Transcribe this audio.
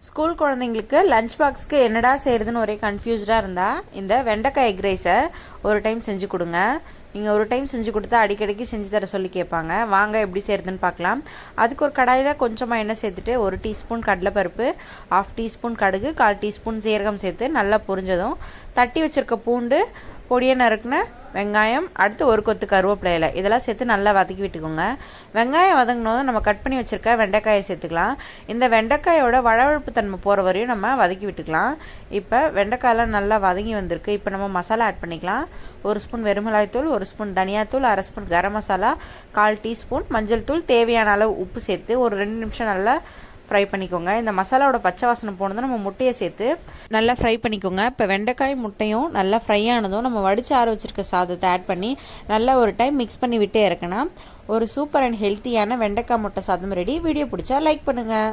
School குழந்தைங்களுக்கு lunch பாக்ஸ்க்கு என்னடா செய்யறதுன்னு ஒரே கன்ஃபியூஸ்டாக இருந்தால் இந்த வெண்டைக்காய் எக் ரைஸை ஒரு டைம் செஞ்சு கொடுங்க. நீங்கள் ஒரு டைம் செஞ்சு கொடுத்தா அடிக்கடிக்கு செஞ்சு தர சொல்லி கேட்பாங்க. வாங்க எப்படி செய்யறதுன்னு பார்க்கலாம். அதுக்கு ஒரு கடாயில் கொஞ்சமாக எண்ணெய் சேர்த்துட்டு 1 டீஸ்பூன் கடலைப்பருப்பு, 1/2 டீஸ்பூன் கடுகு, 1/4 டீஸ்பூன் சீரகம் சேர்த்து நல்லா பொரிஞ்சதும் தட்டி வச்சிருக்க பூண்டு, பொடியை நறுக்குன வெங்காயம், அடுத்து ஒரு கொத்து கருவேப்பிலை இலை இதெல்லாம் சேர்த்து நல்லா வதக்கி விட்டுக்கோங்க. வெங்காயம் வதங்கினதும் நம்ம கட் பண்ணி வச்சிருக்க வெண்டைக்காயை சேர்த்துக்கலாம். இந்த வெண்டைக்காயோட வழவழப்பு தன்மை போகிற வரையும் நம்ம வதக்கி விட்டுக்கலாம். இப்போ வெண்டைக்காயெல்லாம் நல்லா வதங்கி வந்திருக்கு. இப்போ நம்ம மசாலா ஆட் பண்ணிக்கலாம். 1 ஸ்பூன் வெறுமிளகாய்த்தூள், 1 ஸ்பூன் தனியாத்தூள், 1/2 ஸ்பூன் கரம் மசாலா, 1/4 டீஸ்பூன் மஞ்சள் தூள், தேவையான அளவு உப்பு சேர்த்து ஒரு 2 நிமிஷம் நல்லா ஃப்ரை பண்ணிக்கோங்க. இந்த மசாலாவோட பச்சை வாசனை போனதும் நம்ம முட்டையை சேர்த்து நல்லா ஃப்ரை பண்ணிக்கோங்க. இப்போ வெண்டைக்காய் முட்டையும் நல்லா ஃப்ரை ஆனதும் நம்ம வடிச்சு ஆற வச்சிருக்க சாதத்தை ஆட் பண்ணி நல்லா ஒரு டைம் மிக்ஸ் பண்ணி விட்டு இறக்கணும். ஒரு சூப்பர் அண்ட் ஹெல்த்தியான வெண்டைக்காய் முட்டை சாதம் ரெடி. வீடியோ பிடிச்சா லைக் பண்ணுங்கள்.